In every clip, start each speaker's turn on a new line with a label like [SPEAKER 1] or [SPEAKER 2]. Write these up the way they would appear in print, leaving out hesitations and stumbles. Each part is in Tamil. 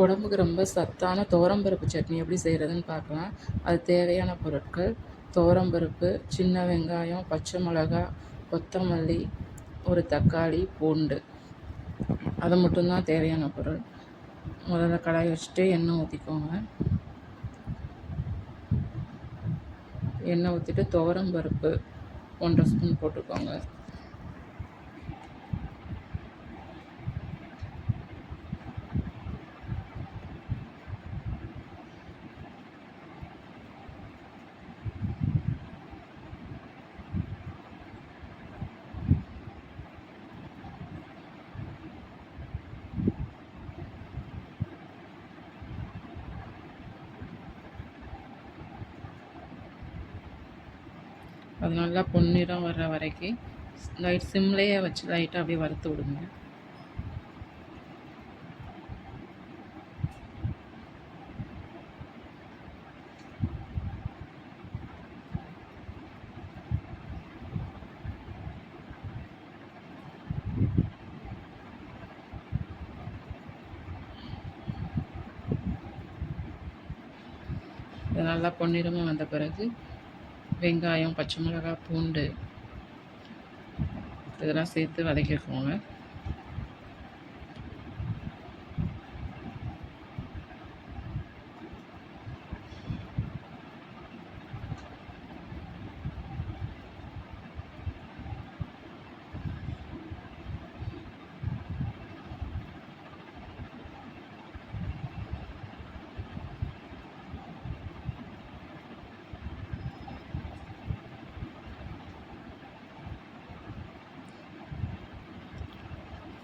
[SPEAKER 1] உடம்புக்கு ரொம்ப சத்தான துவரம்பருப்பு சட்னி எப்படி செய்கிறதுன்னு பார்க்கலாம். அது தேவையான பொருட்கள்: துவரம்பருப்பு, சின்ன வெங்காயம், பச்சை மிளகாய், கொத்தமல்லி, ஒரு தக்காளி, பூண்டு. அது மட்டும்தான் தேவையான பொருள். முதல்ல கடாய் வச்சுட்டு எண்ணெய் ஊற்றிக்கோங்க. எண்ணெய் ஊற்றிட்டு துவரம்பருப்பு 1.5 ஸ்பூன் போட்டுக்கோங்க. அது நல்லா பொன்னிறம் வர்ற வரைக்கும் லைட் சிம்லேயே வச்சு லைட்டாக அப்படியே வறுத்து விடுங்க. இது நல்லா பொன்னிறமாக வந்த பிறகு வெங்காயம், பச்சை மிளகாய், பூண்டு இதெல்லாம் சேர்த்து வதக்கிக்கோங்க.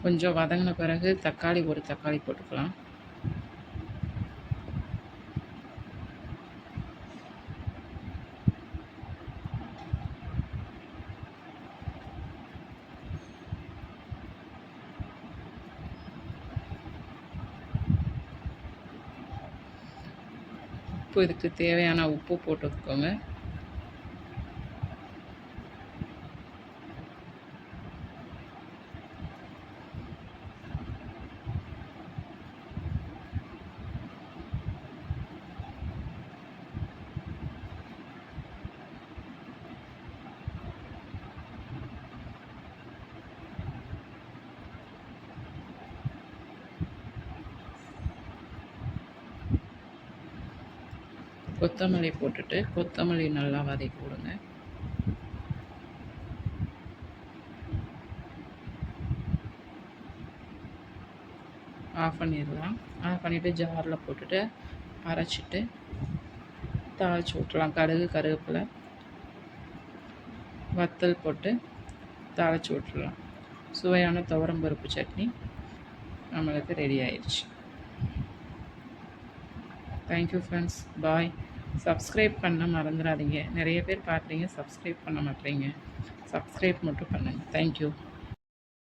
[SPEAKER 1] கொஞ்சம் வதங்கின பிறகு ஒரு தக்காளி போட்டுக்கலாம். இதுக்கு தேவையான உப்பு போட்டுக்கோங்க. கொத்தமல்லி போட்டுட்டு கொத்தமல்லி நல்லா வதக்கி விடுங்க. ஆஃப் பண்ணிடலாம். ஆஃப் பண்ணிவிட்டு ஜாரில் போட்டுட்டு அரைச்சிட்டு தாளித்து விட்டுலாம். கடுகு, கருவேப்பிலை, வத்தல் போட்டு தாளித்து விட்டுலாம். சுவையான துவரம்பருப்பு சட்னி நம்மளுக்கு ரெடி ஆயிடுச்சு. Thank you friends. பாய். சப்ஸ்கிரைப் பண்ண மறந்துடாதீங்க. நிறைய பேர் பார்க்குறீங்க, சப்ஸ்கிரைப் பண்ண மாட்டேறீங்க. சப்ஸ்கிரைப் மட்டும் பண்ணுங்கள். தேங்க்யூ.